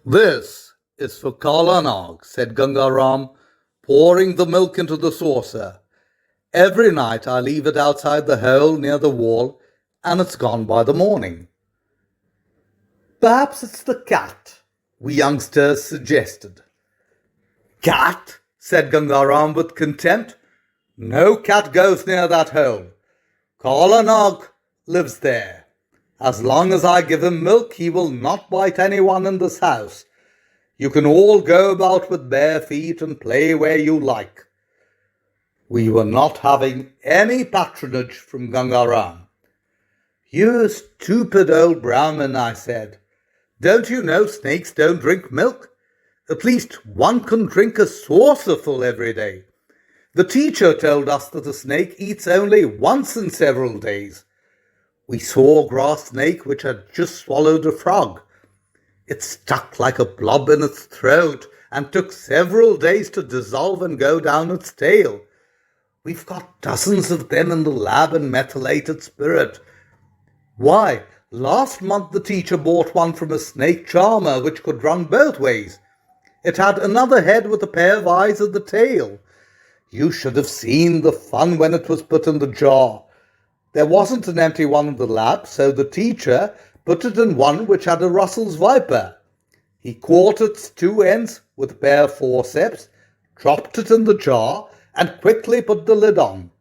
This is for Kalanog, said Gangaram, pouring the milk into the saucer. Every night I leave it outside the hole near the wall, and it's gone by the morning. Perhaps it's the cat, we youngsters suggested. Cat, said Gangaram with contempt. No cat goes near that hole. Kalanog lives there. As long as I give him milk, he will not bite anyone in this house. You can all go about with bare feet and play where you like. We were not having any patronage from Gangaram. You stupid old Brahmin, I said. Don't you know snakes don't drink milk? At least one can drink a saucerful every day. The teacher told us that a snake eats only once in several days. We saw a grass snake which had just swallowed a frog. It stuck like a blob in its throat and took several days to dissolve and go down its tail. We've got dozens of them in the lab in methylated spirit. Why, last month the teacher bought one from a snake charmer which could run both ways. It had another head with a pair of eyes at the tail. You should have seen the fun when it was put in the jar. There wasn't an empty one in the lab, so the teacher put it in one which had a Russell's viper. He caught its two ends with a pair of forceps, dropped it in the jar, and quickly put the lid on.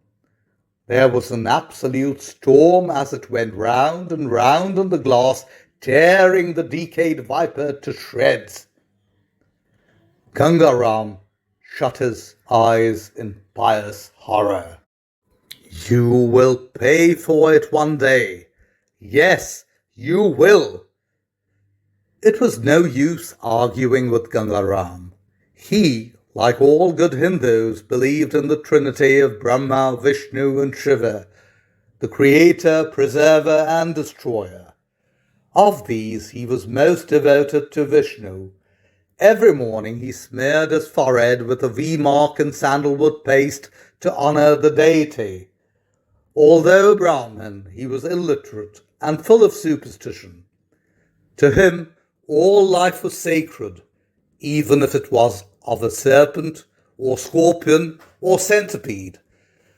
There was an absolute storm as it went round and round in the glass, tearing the decayed viper to shreds. Gangaram shut his eyes in pious horror. You will pay for it one day. Yes, you will. It was no use arguing with Gangaram. He, like all good Hindus, believed in the trinity of Brahma, Vishnu and Shiva, the creator, preserver and destroyer. Of these, he was most devoted to Vishnu. Every morning he smeared his forehead with a V-mark in sandalwood paste to honour the deity. Although a Brahmin, he was illiterate and full of superstition. To him, all life was sacred, even if it was of a serpent or scorpion or centipede.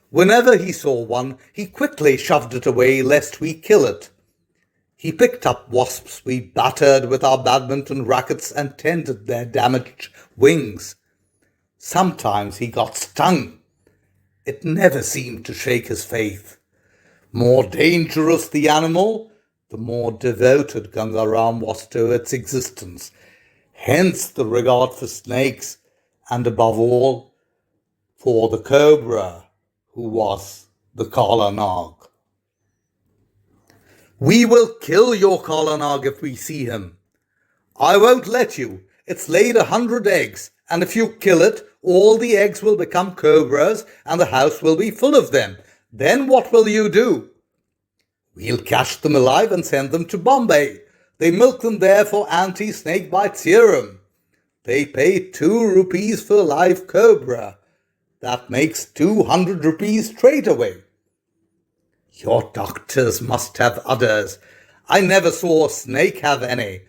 Whenever he saw one, he quickly shoved it away lest we kill it. He picked up wasps we battered with our badminton rackets and tended their damaged wings. Sometimes he got stung. It never seemed to shake his faith. More dangerous the animal, the more devoted Gangaram was to its existence. Hence the regard for snakes, and above all, for the cobra, who was the Kalanag. We will kill your Kalanag if we see him. I won't let you. It's laid 100 eggs, and if you kill it, all the eggs will become cobras, and the house will be full of them. Then what will you do? We'll catch them alive and send them to Bombay. They milk them there for anti-snake bite serum. They pay 2 rupees for a live cobra. That makes 200 rupees straight away. Your doctors must have udders. I never saw a snake have any.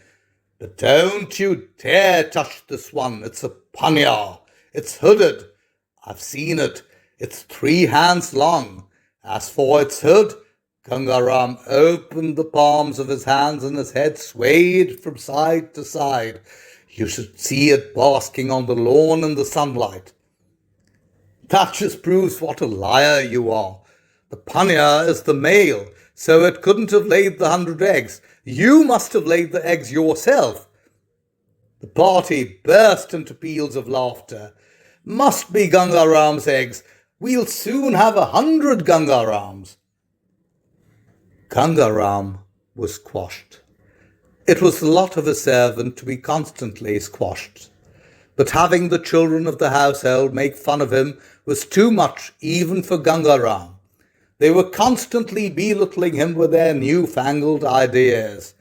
But don't you dare touch this one. It's a panya. It's hooded. I've seen it. It's 3 hands long. As for its hood, Gangaram opened the palms of his hands and his head swayed from side to side. You should see it basking on the lawn in the sunlight. That just proves what a liar you are. The panya is the male, so it couldn't have laid the 100 eggs. You must have laid the eggs yourself. The party burst into peals of laughter. Must be Gangaram's eggs. We'll soon have 100 Gangarams. Gangaram was quashed. It was the lot of a servant to be constantly squashed. But having the children of the household make fun of him was too much even for Gangaram. They were constantly belittling him with their newfangled ideas.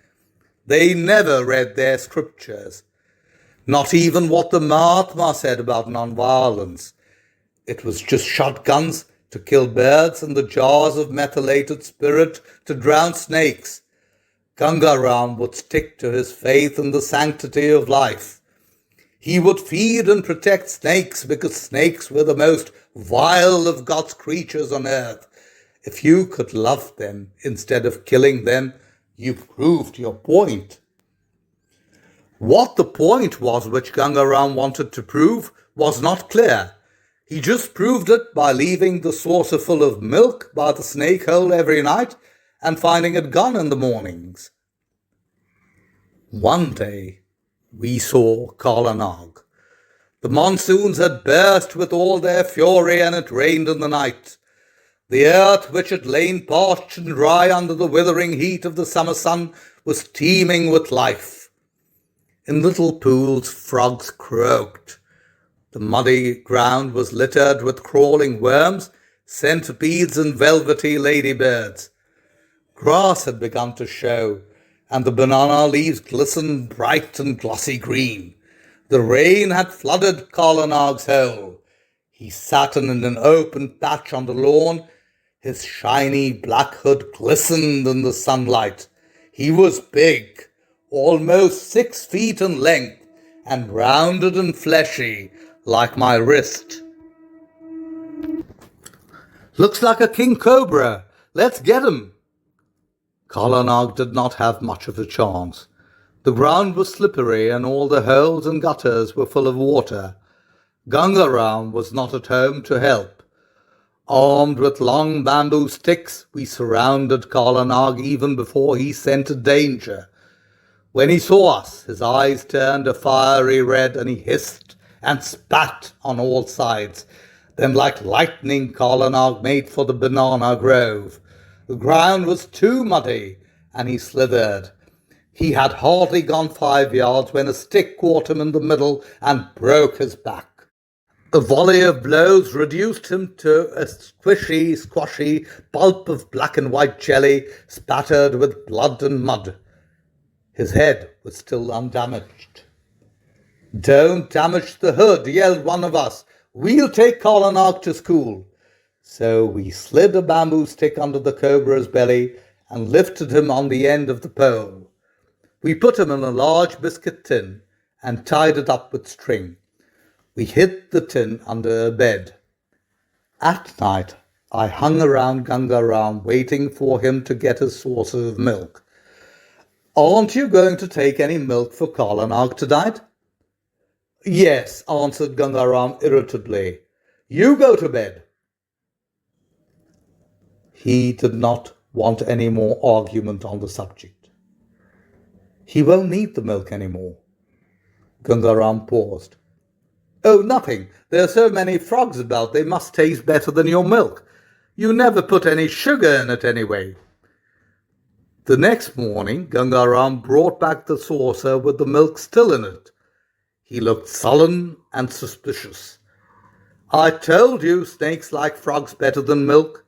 They never read their scriptures, not even what the Mahatma said about non-violence. It was just shotguns to kill birds and the jars of methylated spirit to drown snakes. Gangaram would stick to his faith in the sanctity of life. He would feed and protect snakes because snakes were the most vile of God's creatures on earth. If you could love them instead of killing them, you proved your point. What the point was which Gangaram wanted to prove was not clear. He just proved it by leaving the saucer full of milk by the snake hole every night and finding it gone in the mornings. One day, we saw Kala Nag. The monsoons had burst with all their fury and it rained in the night. The earth, which had lain parched and dry under the withering heat of the summer sun, was teeming with life. In little pools, frogs croaked. The muddy ground was littered with crawling worms, centipedes, and velvety ladybirds. Grass had begun to show, and the banana leaves glistened bright and glossy green. The rain had flooded Kala Nag's hole. He sat in an open patch on the lawn. His shiny black hood glistened in the sunlight. He was big, almost 6 feet in length, and rounded and fleshy, like my wrist. "Looks like a king cobra. Let's get him." Kala Nag did not have much of a chance. The ground was slippery and all the holes and gutters were full of water. Gangaram was not at home to help. Armed with long bamboo sticks, we surrounded Kala Nag even before he scented danger. When he saw us, his eyes turned a fiery red and he hissed and spat on all sides. Then like lightning, Kala Nag made for the banana grove. The ground was too muddy and he slithered. He had hardly gone 5 yards when a stick caught him in the middle and broke his back. A volley of blows reduced him to a squashy pulp of black and white jelly spattered with blood and mud. His head was still undamaged. "Don't damage the hood," yelled one of us. "We'll take Kala Nag to school." So we slid a bamboo stick under the cobra's belly and lifted him on the end of the pole. We put him in a large biscuit tin and tied it up with string. We hid the tin under a bed. At night, I hung around Gangaram waiting for him to get his saucer of milk. "Aren't you going to take any milk for Kala Nag tonight?" "Yes," answered Gangaram irritably. "You go to bed." He did not want any more argument on the subject. "He won't need the milk any more." Gangaram paused. "Oh, nothing. There are so many frogs about, they must taste better than your milk. You never put any sugar in it anyway." The next morning, Gangaram brought back the saucer with the milk still in it. He looked sullen and suspicious. "I told you snakes like frogs better than milk."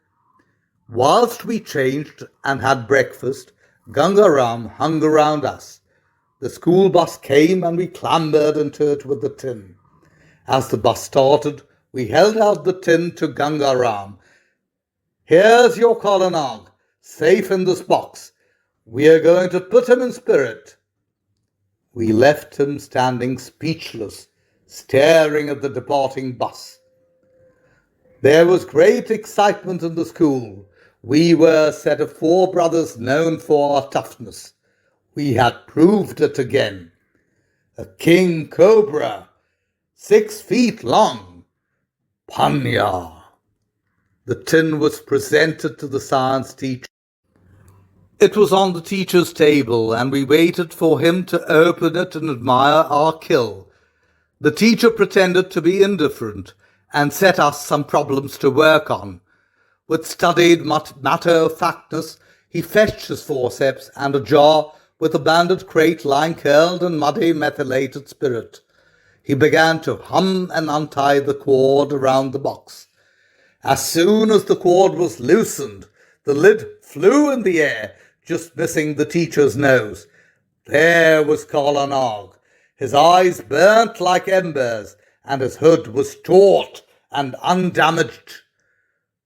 Whilst we changed and had breakfast, Gangaram hung around us. The school bus came and we clambered into it with the tin. As the bus started, we held out the tin to Gangaram. "Here's your Kala Nag, safe in this box. We are going to put him in spirit." We left him standing speechless, staring at the departing bus. There was great excitement in the school. We were a set of 4 brothers known for our toughness. We had proved it again. A king cobra, 6 feet long. Panya. The tin was presented to the science teacher. It was on the teacher's table, and we waited for him to open it and admire our kill. The teacher pretended to be indifferent and set us some problems to work on. With studied matter-of-factness, he fetched his forceps and a jar with a banded crate lying curled in muddy methylated spirit. He began to hum and untie the cord around the box. As soon as the cord was loosened, the lid flew in the air, just missing the teacher's nose. There was Kala Nag. His eyes burnt like embers, and his hood was taut and undamaged.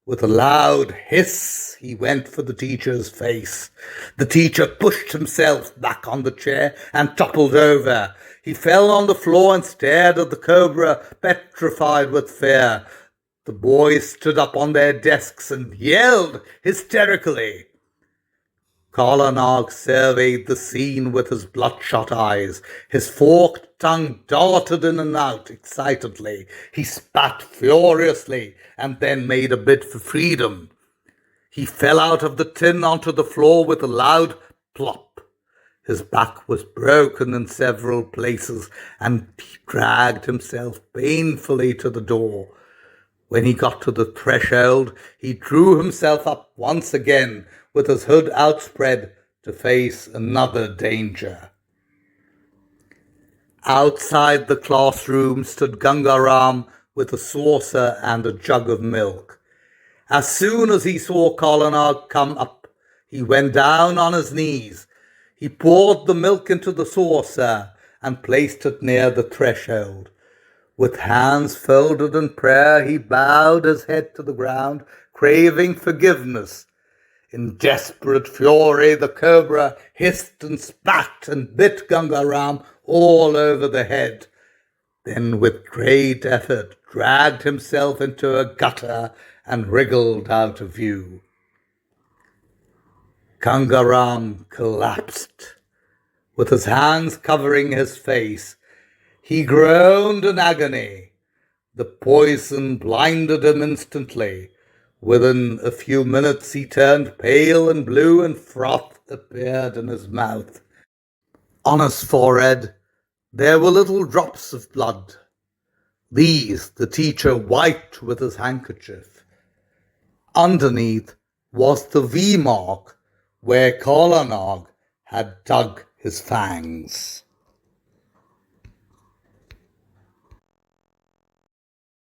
With a loud hiss, he went for the teacher's face. The teacher pushed himself back on the chair and toppled over. He fell on the floor and stared at the cobra, petrified with fear. The boys stood up on their desks and yelled hysterically. Kala Nag surveyed the scene with his bloodshot eyes. His forked tongue darted in and out excitedly. He spat furiously and then made a bid for freedom. He fell out of the tin onto the floor with a loud plop. His back was broken in several places, and he dragged himself painfully to the door. When he got to the threshold, he drew himself up once again with his hood outspread to face another danger. Outside the classroom stood Gangaram with a saucer and a jug of milk. As soon as he saw Kala Nag come up, he went down on his knees. He poured the milk into the saucer and placed it near the threshold. With hands folded in prayer, he bowed his head to the ground, craving forgiveness. In desperate fury, the cobra hissed and spat and bit Gangaram all over the head. Then, with great effort, dragged himself into a gutter and wriggled out of view. Gangaram collapsed. With his hands covering his face, he groaned in agony. The poison blinded him instantly. Within a few minutes he turned pale and blue, and froth appeared in his mouth. On his forehead there were little drops of blood. These the teacher wiped with his handkerchief. Underneath was the V mark where Kala Nag had dug his fangs.